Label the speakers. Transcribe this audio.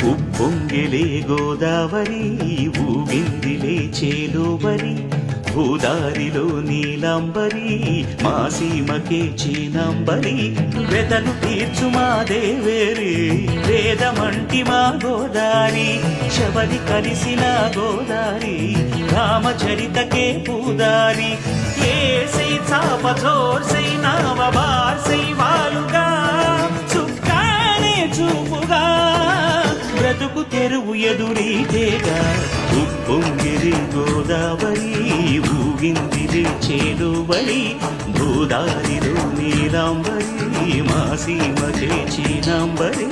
Speaker 1: ఉప్పొంగిలే గోదావరి ఊగిందిలే చేలోబరి భూదారిలో నీలాంబరి మా సీమకే చీనాంబరి వెదలు తీర్చు మా దేవేరి వేదమంటి మా గోదారి శబరి కలిసిన గోదారి రామచరితకే పూదారి ఏసై చాప జోర్సై నావ బార్సై వాలుగా చుక్కానే చూపుగా బ్రతుకు తెరువు ఎదురీతేగా ఉప్పొంగిరి గోదావరి ఊగిందిరి చేలువరి భూదారిలో నీలాంబరి మా సీమకే చీనాంబరి